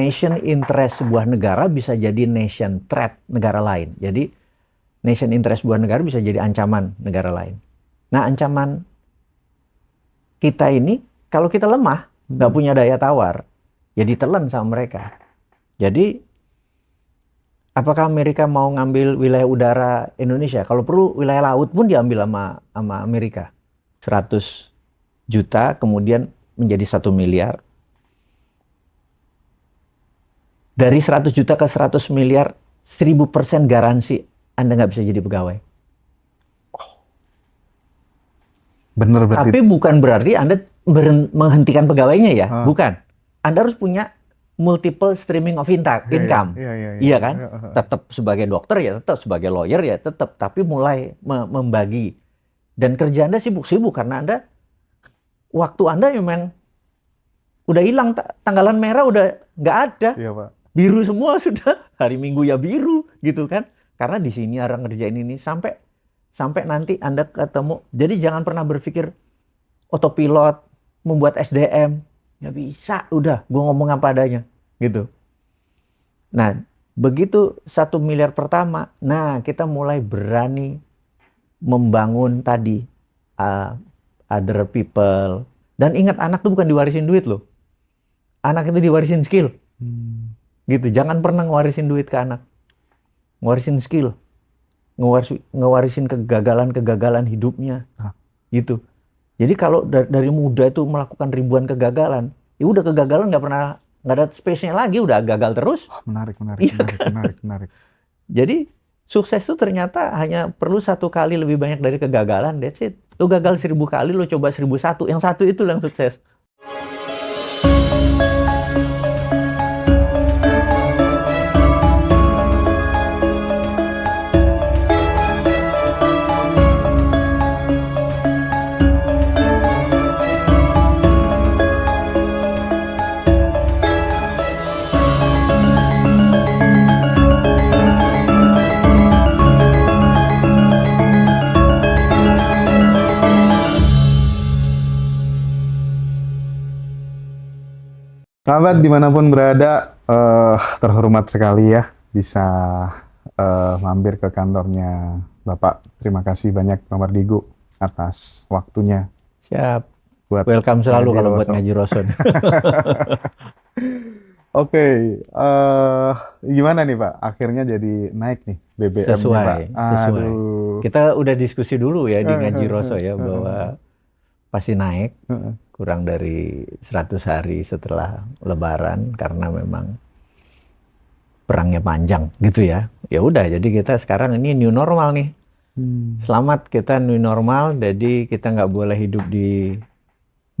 nation interest sebuah negara bisa jadi nation threat negara lain. Jadi nation interest sebuah negara bisa jadi ancaman negara lain. Nah, ancaman kita ini kalau kita lemah, nggak punya daya tawar, ya ditelan sama mereka. Jadi apakah Amerika mau ngambil wilayah udara Indonesia? Kalau perlu wilayah laut pun diambil sama Amerika. 100 juta kemudian menjadi 1 miliar. Dari 100 juta ke 100 miliar, 1000% garansi Anda nggak bisa jadi pegawai. Bener berarti. Tapi bukan berarti Anda menghentikan pegawainya ya, bukan. Anda harus punya multiple streaming of income. Iya kan? Tetap sebagai dokter ya, tetap sebagai lawyer ya, tetap. Tapi mulai membagi. Dan kerja Anda sibuk-sibuk karena Anda, waktu Anda memang udah hilang, tanggalan merah udah nggak ada. Iya, Pak. Biru semua sudah, hari Minggu ya biru gitu kan. Karena di sini orang ngerjain ini sampai nanti Anda ketemu. Jadi jangan pernah berpikir autopilot, membuat SDM. Nggak bisa, udah gue ngomong apa adanya gitu. Nah, begitu 1 miliar pertama, nah kita mulai berani membangun tadi other people. Dan ingat, anak tuh bukan diwarisin duit loh. Anak itu diwarisin skill. Gitu, jangan pernah ngewarisin duit ke anak. Ngewarisin skill. Ngewarisin kegagalan hidupnya. Gitu. Jadi kalau dari muda itu melakukan ribuan kegagalan, ya udah kegagalan nggak ada space-nya lagi, udah gagal terus. Menarik. Iya kan? Jadi sukses itu ternyata hanya perlu 1 kali lebih banyak dari kegagalan, that's it. Lu gagal 1000 kali, lu coba 1001, yang 1 itu yang sukses. Sahabat dimanapun berada, terhormat sekali ya bisa mampir ke kantornya Bapak. Terima kasih banyak Pak Mardigu atas waktunya. Siap. Welcome selalu kalau buat ngaji Roson. Oke, gimana nih Pak? Akhirnya jadi naik nih BBM Sesuai. Aduh. Kita udah diskusi dulu ya di ngaji Roso ya bahwa pasti naik. Kurang dari 100 hari setelah Lebaran karena memang perangnya panjang gitu ya. Ya udah, jadi kita sekarang ini new normal nih. Selamat, kita new normal, jadi kita nggak boleh hidup di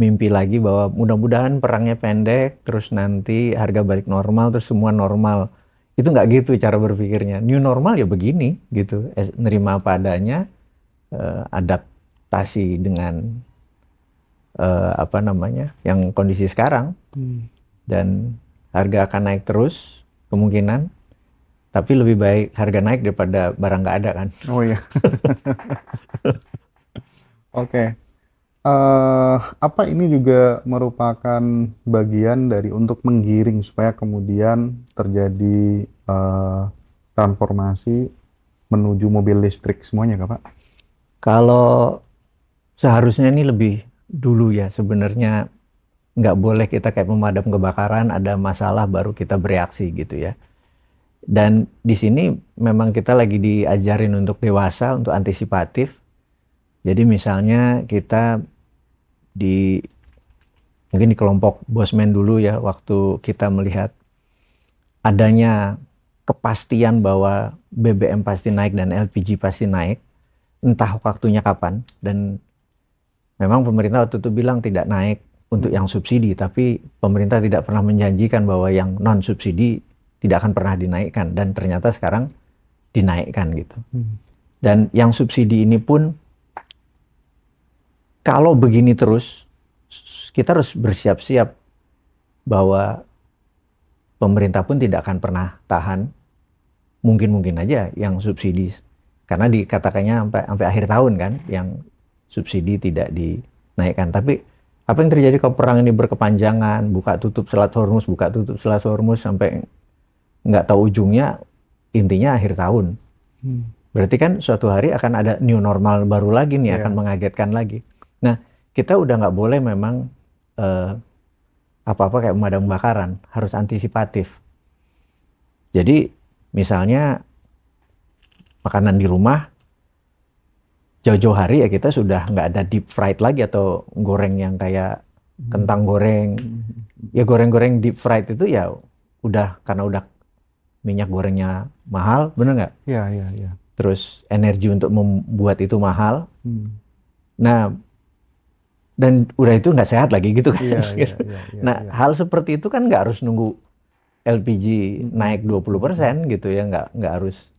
mimpi lagi bahwa mudah-mudahan perangnya pendek, terus nanti harga balik normal, terus semua normal. Itu nggak gitu cara berpikirnya. New normal ya begini gitu, nerima apa adanya, adaptasi dengan yang kondisi sekarang, dan harga akan naik terus kemungkinan, tapi lebih baik harga naik daripada barang nggak ada kan. Oh iya. Oke. Apa ini juga merupakan bagian dari untuk menggiring supaya kemudian terjadi transformasi menuju mobil listrik semuanya Kak Pak? Kalau seharusnya ini lebih dulu ya, sebenarnya nggak boleh kita kayak pemadam kebakaran, ada masalah baru kita bereaksi gitu ya. Dan di sini memang kita lagi diajarin untuk dewasa, untuk antisipatif. Jadi misalnya kita mungkin di kelompok bosman dulu ya, waktu kita melihat adanya kepastian bahwa BBM pasti naik dan LPG pasti naik, entah waktunya kapan, dan memang pemerintah waktu itu bilang tidak naik untuk yang subsidi, tapi pemerintah tidak pernah menjanjikan bahwa yang non-subsidi tidak akan pernah dinaikkan, dan ternyata sekarang dinaikkan gitu. Dan yang subsidi ini pun, kalau begini terus, kita harus bersiap-siap bahwa pemerintah pun tidak akan pernah tahan, mungkin aja yang subsidi, karena dikatakannya sampai akhir tahun kan, yang subsidi tidak dinaikkan. Tapi Apa yang terjadi kalau perang ini berkepanjangan, buka tutup Selat Hormuz sampai nggak tahu ujungnya, intinya akhir tahun. Berarti kan suatu hari akan ada new normal baru lagi nih, akan mengagetkan lagi. Nah, kita udah nggak boleh memang apa-apa kayak pemadam kebakaran, harus antisipatif. Jadi misalnya makanan di rumah, jauh-jauh hari ya kita sudah nggak ada deep fried lagi atau goreng yang kayak kentang goreng. Ya goreng-goreng deep fried itu ya karena udah minyak gorengnya mahal, bener nggak? Iya. Terus energi untuk membuat itu mahal. Nah, dan udah itu nggak sehat lagi gitu kan. Nah, hal seperti itu kan nggak harus nunggu LPG naik 20% gitu ya, nggak harus.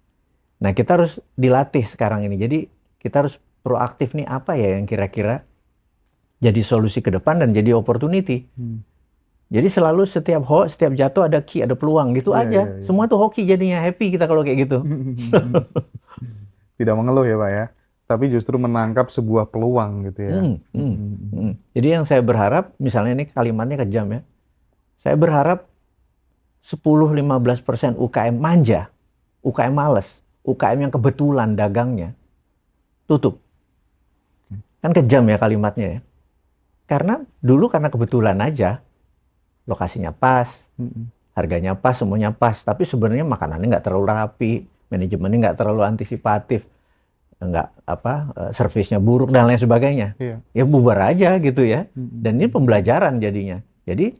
Nah, kita harus dilatih sekarang ini. Jadi kita harus proaktif nih, apa ya yang kira-kira jadi solusi ke depan dan jadi opportunity. Jadi selalu setiap jatuh ada key, ada peluang gitu aja. Semua tuh hoki jadinya, happy kita kalau kayak gitu. Tidak mengeluh ya Pak ya, tapi justru menangkap sebuah peluang gitu ya. Jadi yang saya berharap, misalnya ini kalimatnya kejam ya, saya berharap 10-15% UKM manja, UKM males, UKM yang kebetulan dagangnya tutup. Kan kejam ya kalimatnya ya. Karena dulu karena kebetulan aja, lokasinya pas, harganya pas, semuanya pas. Tapi sebenarnya makanannya nggak terlalu rapi, manajemennya nggak terlalu antisipatif, servisnya buruk dan lain sebagainya. Ya bubar aja gitu ya. Dan ini pembelajaran jadinya. Jadi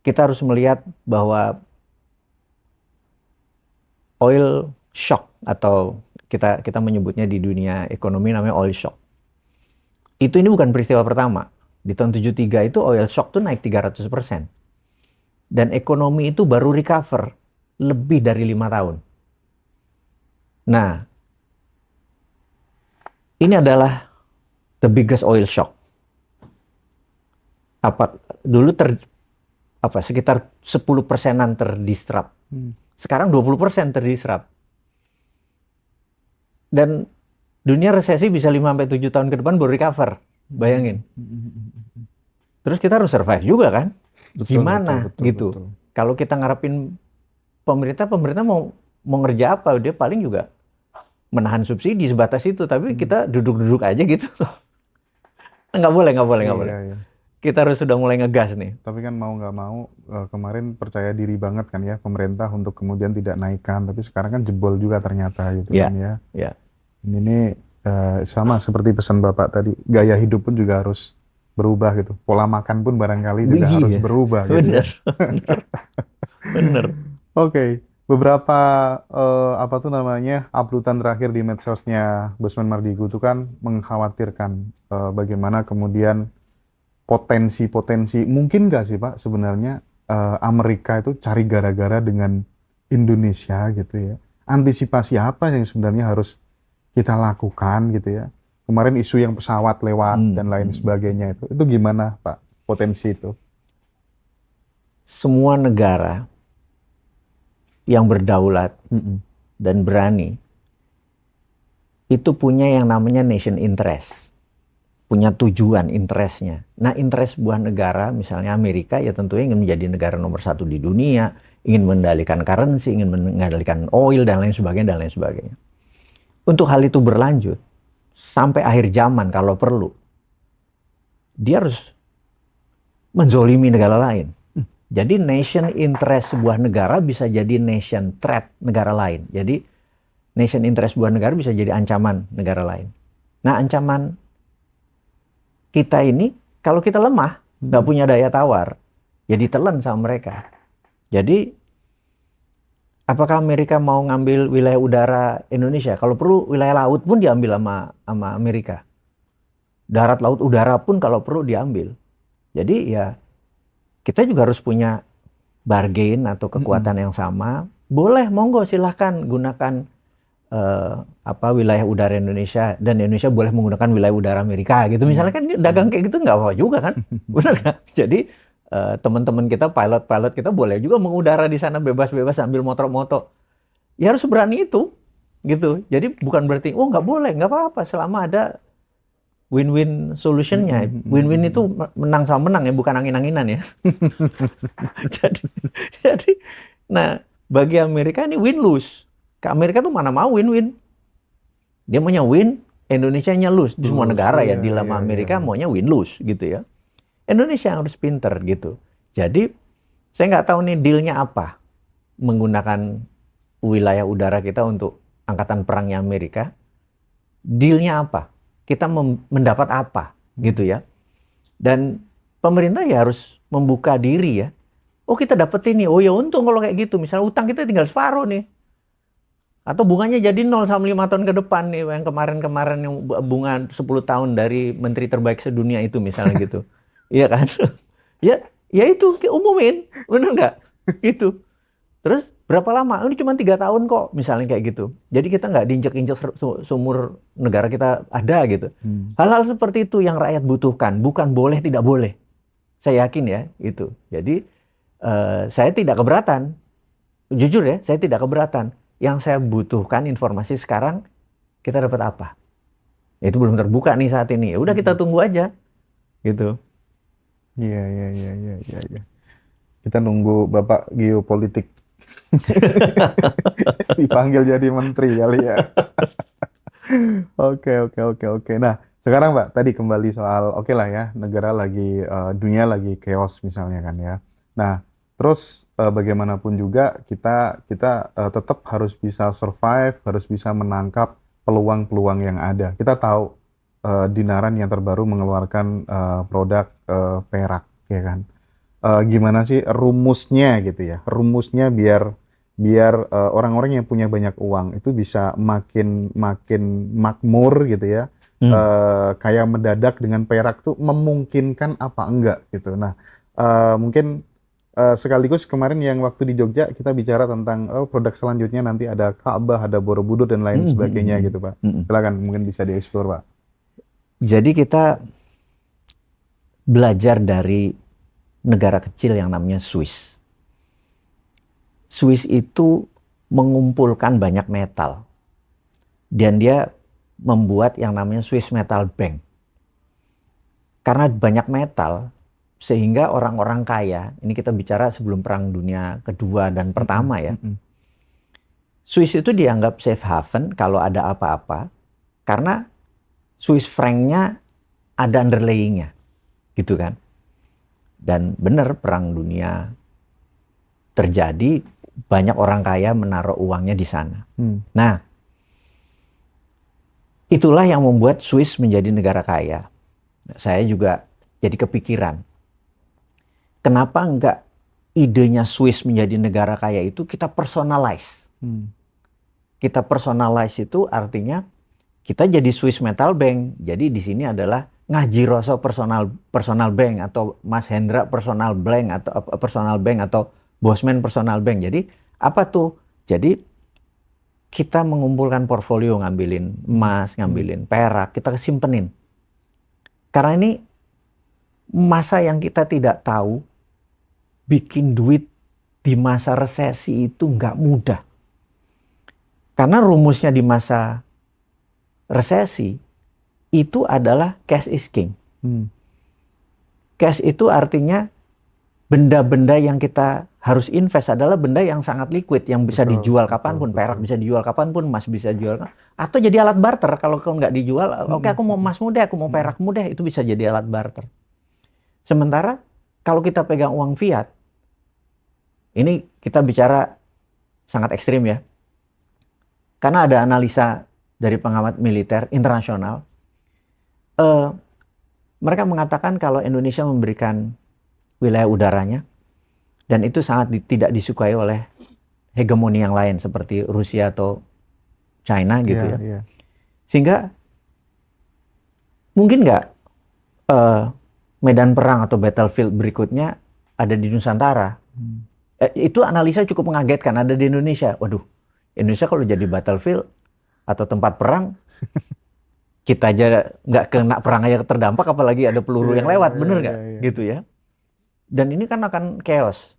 kita harus melihat bahwa oil shock, atau kita menyebutnya di dunia ekonomi namanya oil shock. Ini bukan peristiwa pertama. Di tahun 73 itu oil shock tuh naik 300%. Dan ekonomi itu baru recover lebih dari 5 tahun. Nah, ini adalah the biggest oil shock. Dulu sekitar 10%-an terdisrupt. Sekarang 20% terdisrupt. Dan dunia resesi bisa 5-7 tahun ke depan baru recover. Bayangin. Terus kita harus survive juga kan? Gimana gitu. Kalau kita ngarepin pemerintah mau ngerja apa? Dia paling juga menahan subsidi sebatas itu. Tapi kita duduk-duduk aja gitu. Nggak boleh. Iya. Kita harus sudah mulai ngegas nih. Tapi kan mau nggak mau, kemarin percaya diri banget kan ya pemerintah untuk kemudian tidak naikkan. Tapi sekarang kan jebol juga ternyata gitu kan ya. Iya. Ini sama seperti pesan Bapak tadi, gaya hidup pun juga harus berubah gitu. Pola makan pun barangkali juga harus berubah gitu. Bener. Oke. Beberapa uploadan terakhir di medsosnya Bosman Mardigu itu kan mengkhawatirkan bagaimana kemudian potensi mungkin nggak sih Pak sebenarnya Amerika itu cari gara-gara dengan Indonesia gitu ya. Antisipasi apa yang sebenarnya harus kita lakukan gitu ya. Kemarin isu yang pesawat lewat dan lain sebagainya itu gimana Pak potensi itu? Semua negara yang berdaulat dan berani itu punya yang namanya nation interest, punya tujuan interestnya. Nah, interest sebuah negara, misalnya Amerika, ya tentunya ingin menjadi negara nomor 1 di dunia, ingin mengendalikan currency, ingin mengendalikan oil dan lain sebagainya. Untuk hal itu berlanjut sampai akhir zaman kalau perlu, dia harus menzolimi negara lain. Jadi nation interest sebuah negara bisa jadi nation threat negara lain. Jadi nation interest sebuah negara bisa jadi ancaman negara lain. Nah, ancaman kita ini kalau kita lemah, nggak punya daya tawar, ya ditelan sama mereka. Jadi apakah Amerika mau ngambil wilayah udara Indonesia? Kalau perlu wilayah laut pun diambil sama Amerika. Darat, laut, udara pun kalau perlu diambil. Jadi ya kita juga harus punya bargain atau kekuatan yang sama. Boleh, monggo silahkan gunakan wilayah udara Indonesia, dan Indonesia boleh menggunakan wilayah udara Amerika gitu. Misalnya kan dagang kayak gitu nggak apa-apa juga kan? Benar nggak? Jadi teman-teman kita, pilot kita boleh juga mengudara di sana bebas-bebas sambil moto-moto. Ya harus berani itu gitu. Jadi bukan berarti nggak boleh, nggak apa-apa selama ada win-win solutionnya. Win-win itu menang sama menang ya, bukan angin-anginan ya. jadi, nah bagi Amerika ini win-lose. Ke Amerika tuh mana mau win-win. Dia maunya win, Indonesia-nya lose. Di semua negara ya, di lama Amerika maunya win-lose gitu ya. Indonesia yang harus pinter gitu. Jadi saya nggak tahu nih dealnya apa menggunakan wilayah udara kita untuk angkatan perangnya Amerika. Dealnya apa? Kita mendapat apa gitu ya. Dan pemerintah ya harus membuka diri ya. Oh kita dapat ini, oh ya untung kalau kayak gitu. Misalnya utang kita tinggal separuh nih. Atau bunganya jadi 0 sama 5 tahun ke depan nih. Yang kemarin-kemarin yang bunga 10 tahun dari menteri terbaik sedunia itu misalnya gitu. Iya kan? Ya itu umumin. Bener nggak? Gitu. Terus berapa lama? Ini cuma 3 tahun kok, misalnya kayak gitu. Jadi kita nggak diinjek-injek seumur negara kita ada gitu. Hal-hal seperti itu yang rakyat butuhkan, bukan boleh tidak boleh. Saya yakin ya itu. Jadi saya tidak keberatan. Jujur ya, saya tidak keberatan. Yang saya butuhkan informasi sekarang, kita dapat apa? Itu belum terbuka nih saat ini. Ya udah kita tunggu aja, gitu. Iya. Kita nunggu Bapak geopolitik dipanggil jadi menteri kali ya. Oke. Nah, sekarang Pak, tadi kembali soal oke lah ya, negara lagi dunia lagi chaos misalnya kan ya. Nah, terus bagaimanapun juga kita tetap harus bisa survive, harus bisa menangkap peluang-peluang yang ada. Kita tahu Dinaran yang terbaru mengeluarkan produk perak ya kan. Gimana sih rumusnya gitu ya? Rumusnya biar orang-orang yang punya banyak uang itu bisa makin makmur gitu ya. Kayak mendadak dengan perak tuh memungkinkan apa enggak gitu. Nah, mungkin sekaligus kemarin yang waktu di Jogja kita bicara tentang produk selanjutnya nanti ada Ka'bah, ada Borobudur dan lain sebagainya gitu Pak. Silakan mungkin bisa dieksplor Pak. Jadi kita belajar dari negara kecil yang namanya Swiss. Swiss itu mengumpulkan banyak metal. Dan dia membuat yang namanya Swiss Metal Bank. Karena banyak metal, sehingga orang-orang kaya, ini kita bicara sebelum Perang Dunia Kedua dan Pertama ya. Swiss itu dianggap safe haven kalau ada apa-apa, karena Swiss franc-nya ada underlaying-nya, gitu kan. Dan benar Perang Dunia terjadi, banyak orang kaya menaruh uangnya di sana. Nah, itulah yang membuat Swiss menjadi negara kaya. Saya juga jadi kepikiran, kenapa enggak idenya Swiss menjadi negara kaya itu kita personalize. Kita personalize itu artinya kita jadi Swiss Metal Bank. Jadi di sini adalah Ngaji Roso personal bank atau Mas Hendra personal bank atau Bosman personal bank. Jadi apa tuh? Jadi kita mengumpulkan portfolio, ngambilin emas, ngambilin perak, kita simpenin. Karena ini masa yang kita tidak tahu, bikin duit di masa resesi itu nggak mudah. Karena rumusnya di masa resesi itu adalah cash is king. Cash itu artinya benda-benda yang kita harus invest adalah benda yang sangat liquid, yang bisa dijual kapanpun. Perak bisa dijual kapanpun, emas bisa dijual. Atau jadi alat barter. Kalau kau nggak dijual, oke aku mau emas muda, aku mau perak muda, itu bisa jadi alat barter. Sementara kalau kita pegang uang fiat, ini kita bicara sangat ekstrim ya. Karena ada analisa dari pengamat militer internasional, mereka mengatakan kalau Indonesia memberikan wilayah udaranya, dan itu sangat tidak disukai oleh hegemoni yang lain seperti Rusia atau China gitu ya. Sehingga mungkin nggak medan perang atau battlefield berikutnya ada di Nusantara. Itu analisa cukup mengagetkan, ada di Indonesia. Waduh, Indonesia kalau jadi battlefield atau tempat perang, kita aja nggak kena perang aja terdampak, apalagi ada peluru yang lewat, bener nggak? Gitu ya. Dan ini kan akan chaos.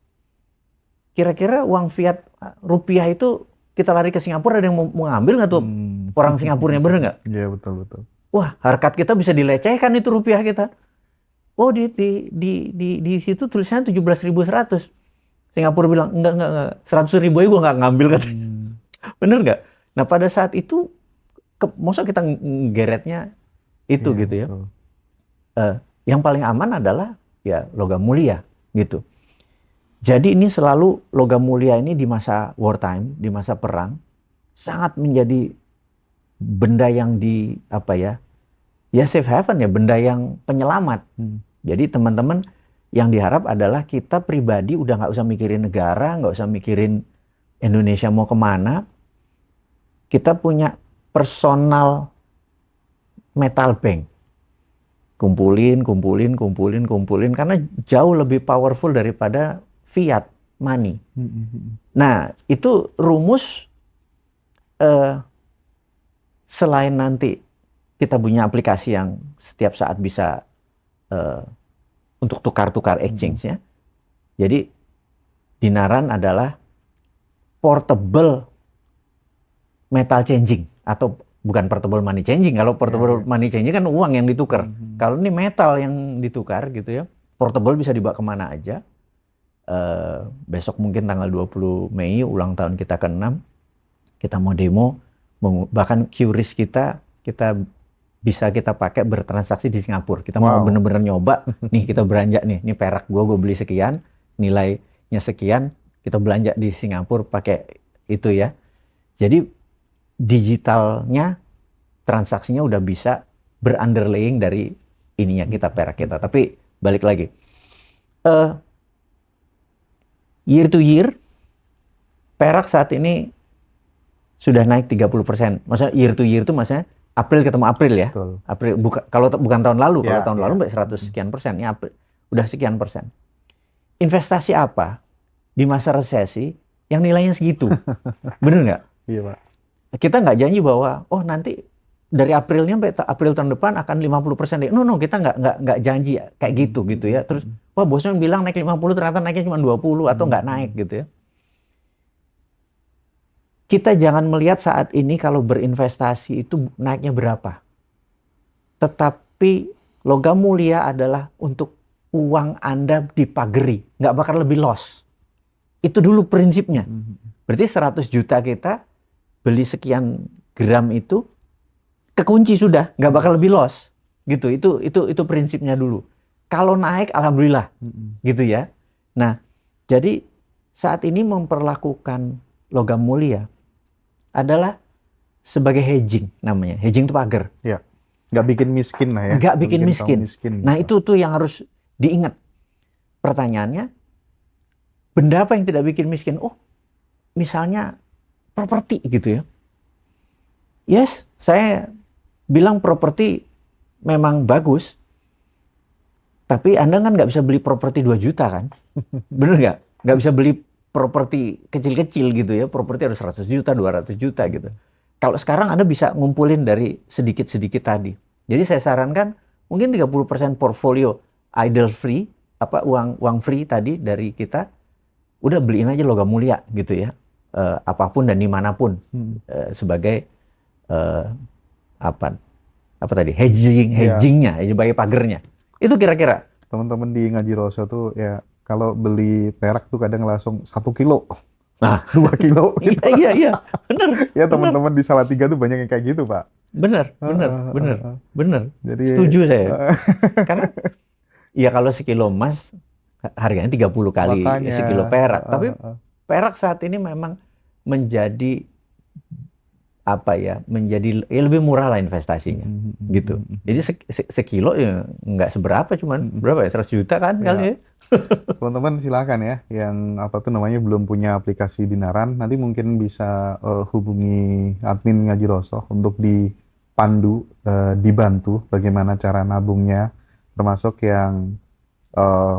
Kira-kira uang fiat rupiah itu kita lari ke Singapura, ada yang mau ngambil nggak tuh orang Singapurnya, bener nggak? Iya betul. Wah, harkat kita bisa dilecehkan itu rupiah kita. Oh, di situ tulisannya 17.100. Singapura bilang, enggak. 100.000 aja gue nggak ngambil katanya. Bener nggak? Nah, pada saat itu, masa kita ngegeretnya itu Iya, gitu ya. betul. Yang paling aman adalah ya logam mulia gitu. Jadi ini selalu logam mulia ini di masa wartime, di masa perang, sangat menjadi benda yang ya safe haven ya, benda yang penyelamat. Jadi teman-teman yang diharap adalah kita pribadi udah nggak usah mikirin negara, nggak usah mikirin Indonesia mau kemana. Kita punya personal metal bank. Kumpulin karena jauh lebih powerful daripada fiat money. Nah, itu rumus selain nanti kita punya aplikasi yang setiap saat bisa untuk tukar-tukar exchange ya. Jadi Dinaran adalah portable metal changing atau bukan portable money changing. Kalau portable money changing kan uang yang ditukar. Kalau ini metal yang ditukar gitu ya. Portable bisa dibawa kemana aja. Besok mungkin tanggal 20 Mei ulang tahun kita ke-6. Kita mau demo, bahkan QRIS kita bisa kita pakai bertransaksi di Singapura. Kita mau bener-bener nyoba, nih kita beranjak nih, ini perak gue beli sekian, nilainya sekian, kita belanja di Singapura pakai itu ya. Jadi digitalnya, transaksinya udah bisa berunderlaying dari ininya kita, perak kita. Tapi balik lagi, year to year, perak saat ini sudah naik 30%. Maksudnya year to year itu maksudnya April ketemu April ya. Betul. April kalau bukan tahun lalu, kalau tahun lalu 100 sekian persen, ya April, udah sekian persen. Investasi apa di masa resesi yang nilainya segitu? Bener nggak? Iya, Pak. Kita nggak janji bahwa nanti dari Aprilnya sampai April tahun depan akan 50%. No, kita nggak janji kayak gitu ya. Terus bosnya bilang naik 50, ternyata naiknya cuma 20 atau nggak naik gitu ya. Kita jangan melihat saat ini kalau berinvestasi itu naiknya berapa. Tetapi logam mulia adalah untuk uang Anda dipageri, nggak bakal lebih loss. Itu dulu prinsipnya. Berarti 100 juta kita beli sekian gram itu kekunci sudah, nggak bakal lebih loss. Gitu. Itu prinsipnya dulu. Kalau naik alhamdulillah. Gitu ya. Nah, jadi saat ini memperlakukan logam mulia adalah sebagai hedging namanya. Hedging itu pagar. Ya. Nggak bikin miskin lah ya. Nggak bikin miskin. Nah, gitu. itu tuh yang harus diingat. Pertanyaannya, benda apa yang tidak bikin miskin? Oh, misalnya properti gitu ya. Yes, saya bilang properti memang bagus. Tapi Anda kan nggak bisa beli properti 2 juta kan? Bener nggak? Nggak bisa beli properti kecil-kecil gitu ya. Properti harus 100 juta, 200 juta gitu. Kalau sekarang Anda bisa ngumpulin dari sedikit-sedikit tadi. Jadi saya sarankan mungkin 30% portfolio idle free, uang free tadi dari kita, udah beliin aja logam mulia gitu ya. Apapun dan dimanapun sebagai hedgingnya, sebagai pagernya. Itu kira-kira. Teman-teman di Ngaji Roso tuh ya kalau beli perak tuh kadang langsung 1 kilo. Nah, 2 kilo. Iya, bener. Ya teman-teman di Salatiga tuh banyak yang kayak gitu, Pak. Bener. Jadi, setuju saya. Karena ya kalau sekilo emas harganya 30 kali makanya, sekilo perak. Tapi perak saat ini memang menjadi menjadi lebih murah lah investasinya gitu. Jadi sekilo ya nggak seberapa, cuman berapa ya, 100 juta kan kali ya. Teman-teman silakan ya yang belum punya aplikasi Dinaran, nanti mungkin bisa hubungi admin Ngaji Roso untuk dipandu, dibantu bagaimana cara nabungnya, termasuk yang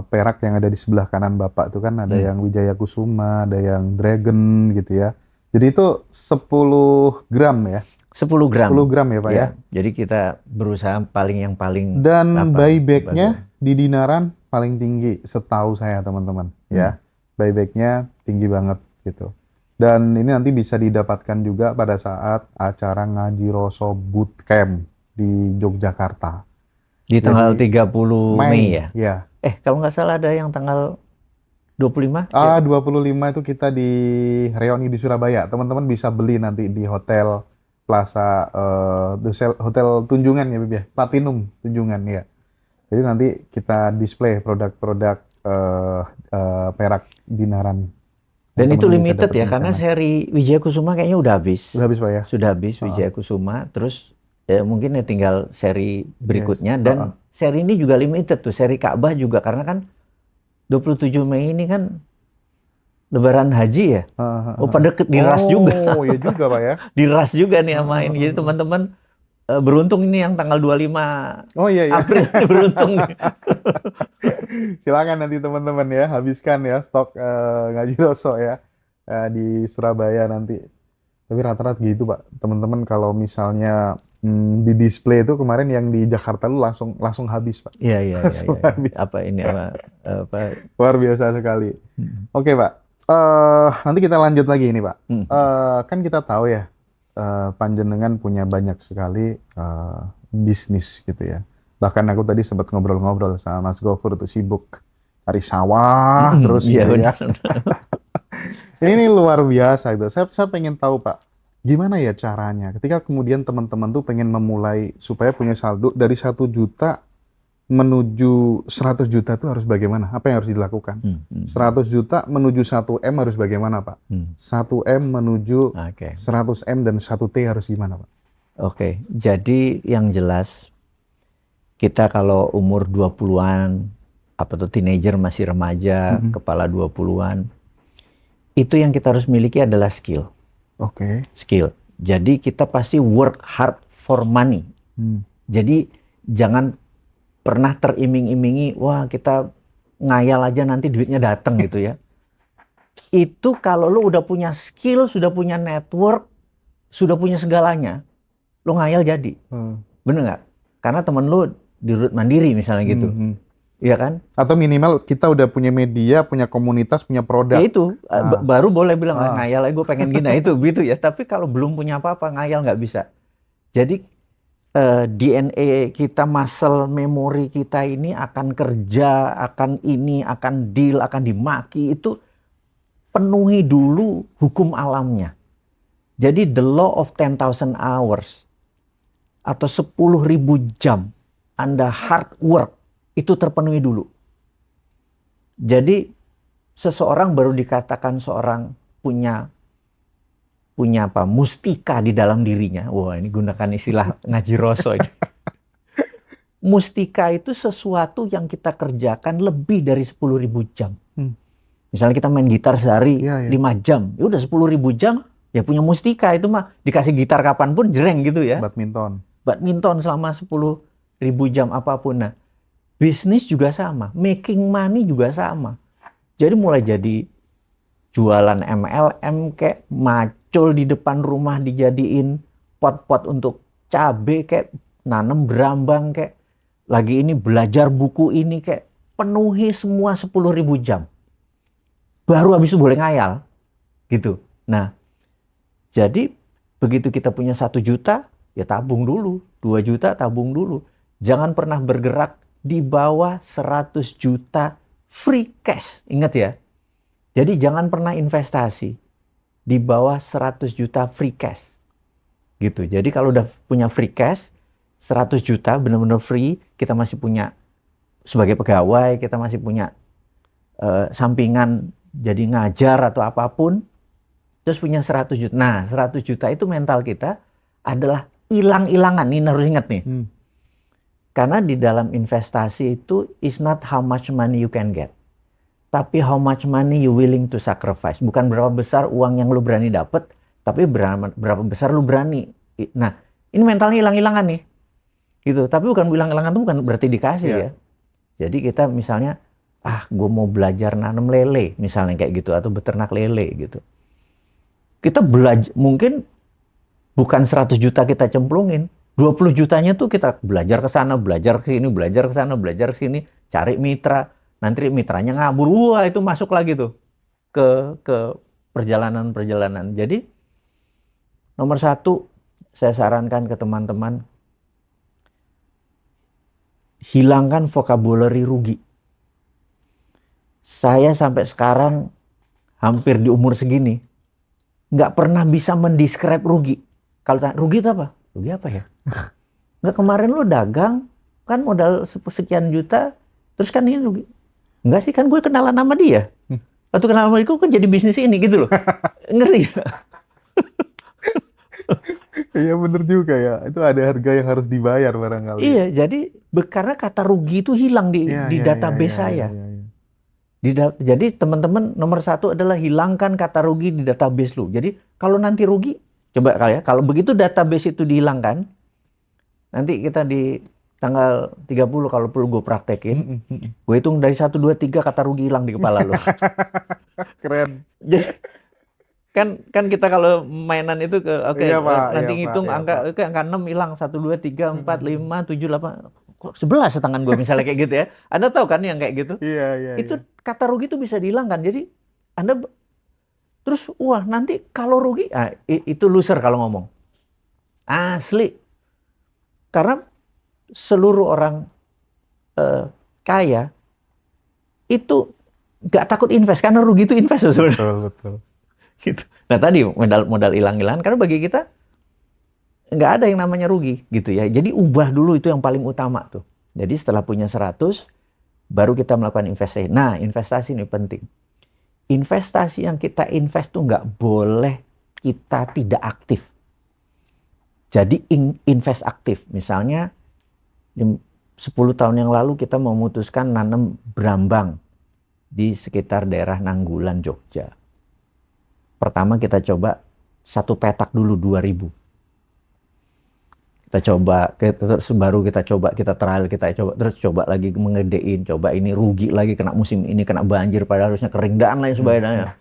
perak yang ada di sebelah kanan Bapak itu kan ada yang Wijaya Kusuma, ada yang Dragon gitu ya. Jadi itu 10 gram ya? 10 gram. 10 gram ya Pak ya? Jadi kita berusaha yang paling. Dan buyback-nya di Dinaran paling tinggi setahu saya teman-teman. Ya, buyback-nya tinggi banget gitu. Dan ini nanti bisa didapatkan juga pada saat acara Ngaji Roso Bootcamp di Yogyakarta. Di tanggal Jadi 30 Mei ya? ya. Kalau nggak salah ada yang tanggal 25? 25 itu kita di reuni di Surabaya. Teman-teman bisa beli nanti di Hotel Plaza Hotel Tunjungan ya, Bib ya. Platinum Tunjungan ya. Jadi nanti kita display produk-produk perak binaran. Dan itu Teman-teman bisa limited dapetin ya, di karena sana. seri Wijaya Kusuma kayaknya udah habis. Udah habis, Pak ya? Sudah habis Wijaya Kusuma, terus mungkin ya tinggal seri berikutnya. Dan seri ini juga limited tuh, seri Ka'bah juga, karena kan 27 Mei ini kan Lebaran Haji ya. Pada diras juga. Oh, iya juga Pak ya. Diras juga nih yang main. Jadi teman-teman beruntung ini yang tanggal 25 Oh iya, iya. April ini beruntung nih. Silakan nanti teman-teman ya, habiskan ya stok Ngaji Roso ya di Surabaya nanti. Tapi rata-rata gitu Pak, teman-teman kalau misalnya di display itu kemarin yang di Jakarta lu langsung habis Pak. Iya. Langsung habis. Luar biasa sekali. Oke Pak, nanti kita lanjut lagi ini Pak. Kan kita tahu ya, panjenengan punya banyak sekali bisnis gitu ya. Bahkan aku tadi sempat ngobrol-ngobrol sama Mas Gofur itu sibuk cari sawah terus gitu ya. Ini luar biasa itu. Saya pengen tahu Pak, gimana ya caranya ketika kemudian teman-teman tuh pengen memulai supaya punya saldo dari 1 juta menuju 100 juta itu harus bagaimana? Apa yang harus dilakukan? 100 juta menuju 1 M harus bagaimana Pak? 1 M menuju 100 M dan 1 T harus gimana Pak? Oke, jadi yang jelas kita kalau umur 20-an, apa tuh teenager masih remaja, kepala 20-an, itu yang kita harus miliki adalah skill. Skill. Jadi kita pasti work hard for money. Jadi jangan pernah teriming-imingi, wah kita ngayal aja nanti duitnya datang gitu ya. Itu kalau lo udah punya skill, sudah punya network, sudah punya segalanya, lo ngayal jadi. Bener nggak? Karena temen lo di Rut Mandiri misalnya gitu. Iya kan? Atau minimal kita udah punya media, punya komunitas, punya produk. Ya itu, baru boleh bilang ngayal aja gue pengen gini, itu gitu ya. Tapi kalau belum punya apa-apa, ngayal nggak bisa. Jadi DNA kita, muscle memory kita ini akan kerja, akan ini, akan deal, akan dimaki, itu penuhi dulu hukum alamnya. Jadi the law of 10,000 hours atau 10.000 jam Anda hard work itu terpenuhi dulu. Jadi seseorang baru dikatakan seorang punya apa? Mustika di dalam dirinya. Wah, ini gunakan istilah Ngaji Roso ini. Mustika itu sesuatu yang kita kerjakan lebih dari 10.000 jam. Misalnya kita main gitar sehari 5 jam, ya udah 10.000 jam, ya punya mustika itu mah. Dikasih gitar kapanpun jereng gitu ya. Badminton selama 10.000 jam apapun. Nah, bisnis juga sama, making money juga sama. Jadi mulai jadi jualan MLM kayak macul di depan rumah dijadiin pot-pot untuk cabe kayak nanam berambang kayak lagi ini belajar buku ini kayak penuhi semua 10.000 jam. Baru habis itu boleh ngayal gitu. Nah, jadi begitu kita punya 1 juta ya tabung dulu, 2 juta tabung dulu. Jangan pernah bergerak di bawah 100 juta free cash. Ingat ya. Jadi jangan pernah investasi di bawah 100 juta free cash. Gitu. Jadi kalau udah punya free cash 100 juta benar-benar free, kita masih punya sebagai pegawai, kita masih punya sampingan jadi ngajar atau apapun, terus punya 100 juta. Nah, 100 juta itu mental kita adalah hilang-hilangan. Ini harus ingat nih. Karena di dalam investasi itu is not how much money you can get, tapi how much money you willing to sacrifice. Bukan berapa besar uang yang lu berani dapat, tapi berapa besar lu berani. Nah, ini mentalnya hilang-hilangan nih. Gitu. Tapi bukan hilang-hilangan itu bukan berarti dikasih ya. Jadi kita misalnya, gue mau belajar nanam lele, misalnya kayak gitu, atau beternak lele gitu. Kita belajar, mungkin bukan 100 juta kita cemplungin, 20 jutanya tuh kita belajar ke sana, belajar ke sini, belajar ke sana, belajar ke sini, cari mitra. Nanti mitranya ngabur, wah itu masuk lagi tuh ke perjalanan-perjalanan. Jadi nomor 1 saya sarankan ke teman-teman, hilangkan vocabulary rugi. Saya sampai sekarang hampir di umur segini nggak pernah bisa mendescribe rugi. Kalau tanya, rugi itu apa? Rugi apa ya? Nggak, kemarin lo dagang kan modal sekian juta, terus kan ini rugi. Enggak sih, kan gue kenalan sama dia. Waktu kenalan sama dia, kan jadi bisnis ini gitu loh. Ngerti gak? Iya bener juga ya. Itu ada harga yang harus dibayar barangkali. Iya, jadi karena kata rugi itu hilang di Iya, iya, database iya, saya. iya, iya. Jadi teman-teman nomor satu adalah hilangkan kata rugi di database lu. Jadi kalau nanti rugi, coba kali ya, kalau begitu database itu dihilangkan, nanti kita di tanggal 30 kalau perlu gue praktekin, gue hitung dari 1, 2, 3 kata rugi hilang di kepala lu. Keren. Jadi kan kita kalau mainan itu Iya, Pak. nanti Iya, ngitung Pak. Iya, Pak. angka 6 hilang 1, 2, 3, 4, 5, 7, 8, kok 11 tangan gue misalnya kayak gitu ya. Anda tahu kan yang kayak gitu? Iya, iya, Itu iya. kata rugi itu bisa dihilangkan. Jadi Anda terus wah nanti kalau rugi itu loser kalau ngomong. Asli. Karena seluruh orang kaya itu nggak takut invest karena rugi itu invest sebenarnya. Betul, betul. Gitu. Nah tadi modal hilang-hilangan karena bagi kita nggak ada yang namanya rugi gitu ya. Jadi ubah dulu itu yang paling utama tuh. Jadi setelah punya 100 baru kita melakukan investasi. Nah investasi ini penting. Investasi yang kita invest tuh nggak boleh kita tidak aktif. Jadi invest aktif. Misalnya 10 tahun yang lalu kita memutuskan nanam brambang di sekitar daerah Nanggulan, Jogja. Pertama kita coba 1 petak dulu 2.000. Kita coba, terus baru kita coba, kita trial, kita coba, terus coba lagi mengedein, coba ini rugi lagi kena musim ini, kena banjir padahal harusnya kering dan lain sebagainya.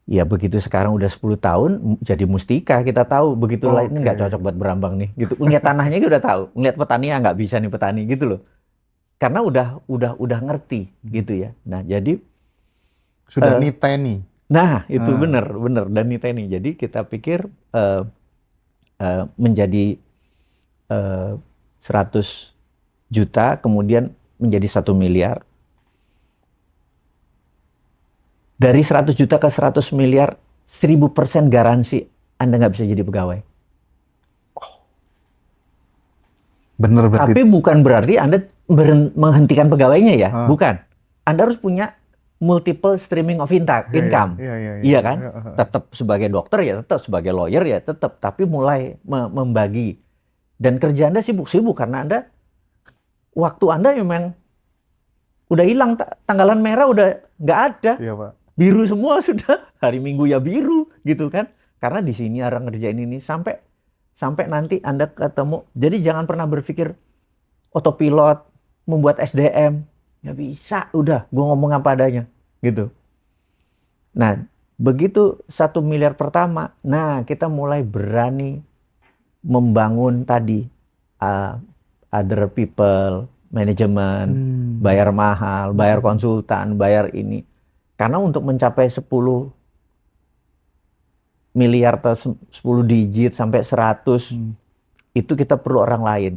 Ya begitu sekarang udah 10 tahun jadi mustika, kita tahu begitu lain ini nggak cocok buat berambang nih gitu. Ngeliat tanahnya udah tahu, ngeliat petani ya nggak bisa nih petani gitu loh. Karena udah ngerti gitu ya. Nah, jadi sudah niteni. Nah, itu benar dan niteni. Jadi kita pikir menjadi 100 juta kemudian menjadi 1 miliar. Dari 100 juta ke 100 miliar, 1000% garansi Anda nggak bisa jadi pegawai. Bener berarti. Tapi bukan berarti Anda menghentikan pegawainya ya, bukan. Anda harus punya multiple streaming of income. Iya kan? Tetap sebagai dokter ya, tetap sebagai lawyer ya, tetap. Tapi mulai membagi. Dan kerja Anda sibuk-sibuk karena Anda, waktu Anda memang udah hilang, tanggalan merah udah nggak ada. Iya, Pak. Biru semua sudah, hari Minggu ya biru gitu kan. Karena di sini orang ngerjain ini sampai nanti Anda ketemu. Jadi jangan pernah berpikir autopilot, membuat SDM. Nggak bisa, udah gue ngomong apa adanya gitu. Nah, begitu 1 miliar pertama, nah kita mulai berani membangun tadi other people, manajemen, bayar mahal, bayar konsultan, bayar ini. Karena untuk mencapai 10 miliar atau 10 digit sampai 100, itu kita perlu orang lain.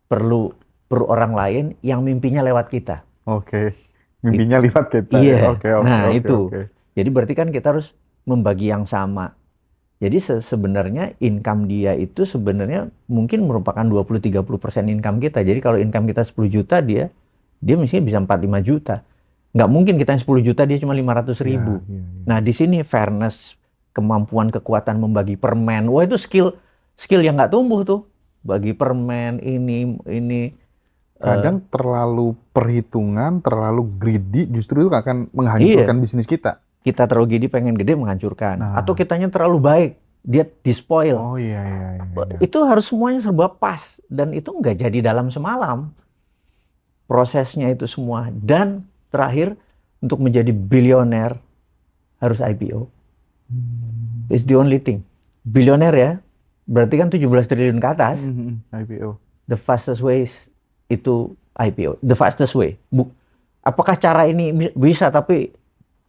Perlu orang lain yang mimpinya lewat kita. Oke. Mimpinya lewat kita. Iya. Oke, Nah, oke, itu. oke. Jadi berarti kan kita harus membagi yang sama. Jadi sebenarnya income dia itu sebenarnya mungkin merupakan 20-30% income kita. Jadi kalau income kita 10 juta, dia mestinya bisa 4-5 juta. Nggak mungkin kita yang 10 juta, dia cuma 500.000. Ya. Nah, di sini fairness, kemampuan, kekuatan membagi permen. Wah, itu skill yang nggak tumbuh tuh. Bagi permen, ini. Kadang terlalu perhitungan, terlalu greedy, justru itu akan menghancurkan bisnis kita. Kita terlalu gede, pengen gede, menghancurkan. Nah. Atau kitanya terlalu baik, dia dispoil. Oh iya. Itu harus semuanya serba pas. Dan itu nggak jadi dalam semalam. Prosesnya itu semua. Dan terakhir, untuk menjadi bilioner, harus IPO. It's the only thing. Bilioner ya, berarti kan 17 triliun ke atas. IPO. The fastest way itu IPO. The fastest way. Apakah cara ini bisa, tapi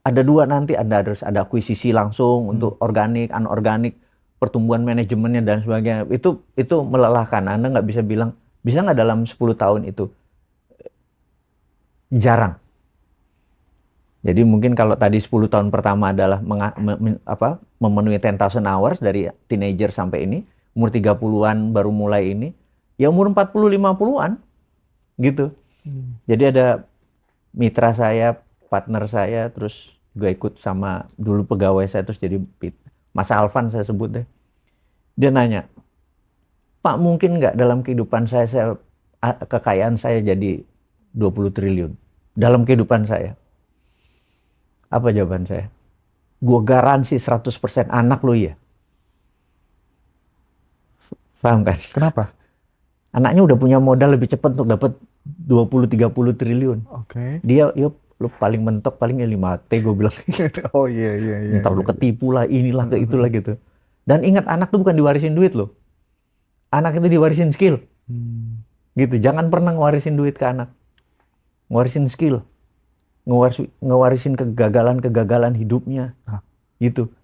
ada dua nanti. Anda harus ada akuisisi langsung untuk organik, anorganik, pertumbuhan manajemennya dan sebagainya. Itu melelahkan. Anda nggak bisa bilang Bisa nggak dalam 10 tahun itu? Jarang. Jadi mungkin kalau tadi 10 tahun pertama adalah memenuhi 10,000 hours dari teenager sampai ini, umur 30-an baru mulai ini, ya umur 40-50-an gitu. Jadi ada mitra saya, partner saya, terus gue ikut sama dulu pegawai saya, terus jadi Mas Alvan saya sebut deh. Dia nanya, Pak mungkin nggak dalam kehidupan saya kekayaan saya jadi 20 triliun. Dalam kehidupan saya. Apa jawaban saya? Gue garansi 100% anak lo ya. Paham kan? Kenapa? Anaknya udah punya modal lebih cepat untuk dapat 20-30 triliun. Oke. Dia, yuk, lu paling mentok palingnya 5T gue bilang gitu. Oh iya. Ntar lu ketipu lah, inilah ke itulah gitu. Dan ingat anak tuh bukan diwarisin duit loh. Anak itu diwarisin skill. Gitu. Jangan pernah ngewarisin duit ke anak. Ngewarisin skill. Ngewarisin kegagalan hidupnya. Gitu.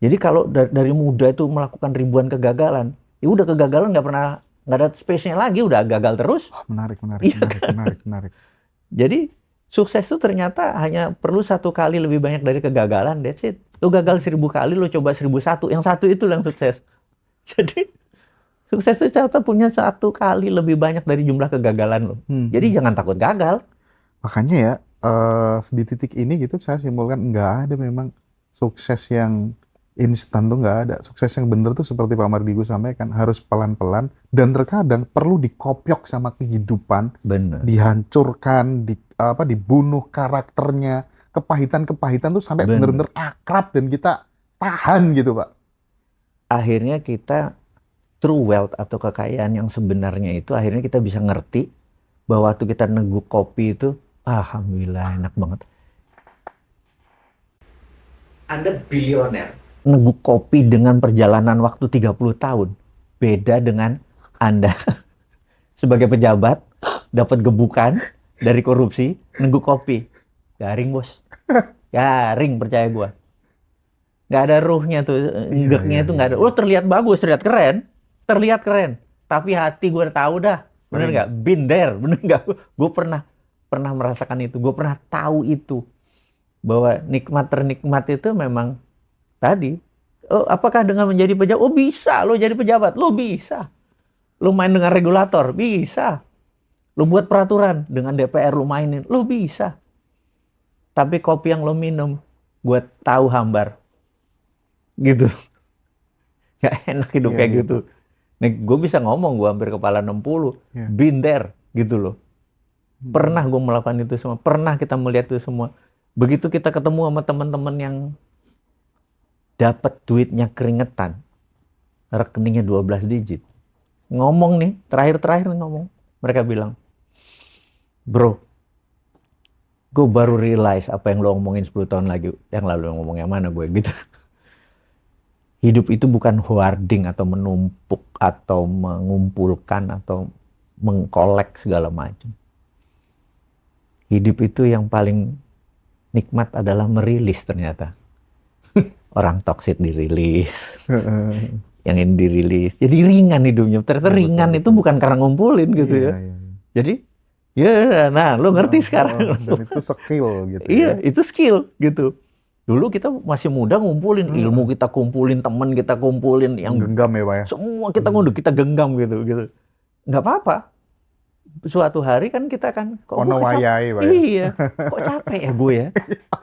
Jadi kalau dari muda itu melakukan ribuan kegagalan, ya udah kegagalan nggak ada space-nya lagi, udah gagal terus. Menarik. Iya kan? Jadi sukses itu ternyata hanya perlu 1 kali lebih banyak dari kegagalan, that's it. Lu gagal 1000 kali, lu coba 1001, yang satu itu yang sukses. Jadi sukses itu ternyata punya 1 kali lebih banyak dari jumlah kegagalan lo. Jadi jangan takut gagal. Makanya ya, di titik ini gitu saya simpulkan nggak ada memang sukses yang instan tuh nggak ada. Sukses yang benar tuh seperti Pak Mardigu sampaikan, harus pelan-pelan dan terkadang perlu dikopiok sama kehidupan, Bener. dihancurkan, dibunuh karakternya, kepahitan-kepahitan tuh sampai benar-benar akrab dan kita tahan gitu Pak. Akhirnya kita true wealth atau kekayaan yang sebenarnya itu akhirnya kita bisa ngerti bahwa waktu kita neguk kopi itu, alhamdulillah enak banget. Anda bilioner. Neguk kopi dengan perjalanan waktu 30 tahun. Beda dengan Anda sebagai pejabat, dapat gebukan dari korupsi, neguk kopi. Garing bos. Garing percaya gua. Nggak ada ruhnya tuh, enggaknya itu nggak ada. Oh terlihat bagus, terlihat keren. Tapi hati gue tahu dah, bener nggak? Been there, bener nggak? Gue pernah merasakan itu, gue pernah tahu itu bahwa nikmat ternikmat itu memang tadi. Oh, apakah dengan menjadi pejabat? Oh bisa, lo jadi pejabat, lo bisa. Lo main dengan regulator, bisa. Lo buat peraturan dengan DPR, lo mainin, lo bisa. Tapi kopi yang lo minum, gue tahu hambar. Gitu. Gak enak hidup kayak gitu. Nih, gue bisa ngomong, gue hampir kepala 60. Been there, gitu loh. Pernah gue melakukan itu semua. Pernah kita melihat itu semua. Begitu kita ketemu sama teman-teman yang dapat duitnya keringetan. Rekeningnya 12 digit. Ngomong nih, terakhir ngomong. Mereka bilang, bro, gue baru realize apa yang lo ngomongin 10 tahun lagi. Yang lalu ngomong yang mana gue gitu. Hidup itu bukan hoarding atau menumpuk atau mengumpulkan atau mengkolek segala macam. Hidup itu yang paling nikmat adalah merilis ternyata. Orang toksik dirilis. Yang ini dirilis. Jadi ringan hidupnya. Ternyata ringan itu bukan karena ngumpulin gitu ya. Jadi ya nah lo ngerti sekarang. Dan itu skill gitu. Iya itu skill gitu. Dulu kita masih muda ngumpulin ilmu, kita kumpulin teman, kita kumpulin yang genggam ya Pak ya. Semua kita kita genggam gitu. Nggak apa-apa. Suatu hari kan kita kan kok Ono wayai Pak ya. Iya. Kok capek ya gue ya?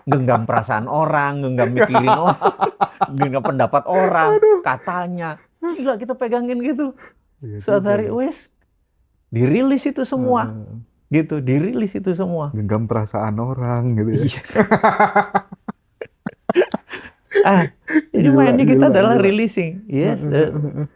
Genggam perasaan orang, genggam mikirin orang, genggam pendapat orang, katanya. Gila kita pegangin gitu. Suatu hari wes dirilis itu semua. Gitu, dirilis itu semua. Genggam perasaan orang gitu ya. Jadi mainnya kita adalah releasing. Yes.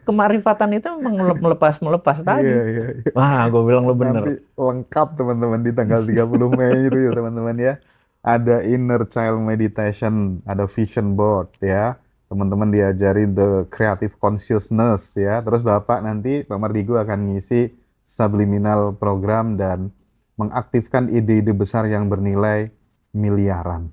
Kemarifatan itu memang melepas tadi. Iya. Wah, gue bilang lo bener. Nanti lengkap teman-teman di tanggal 30 Mei itu ya teman-teman ya. Ada inner child meditation, ada vision board ya. Teman-teman diajarin the creative consciousness ya. Terus Bapak nanti Pak Mardigu akan ngisi subliminal program dan mengaktifkan ide-ide besar yang bernilai miliaran.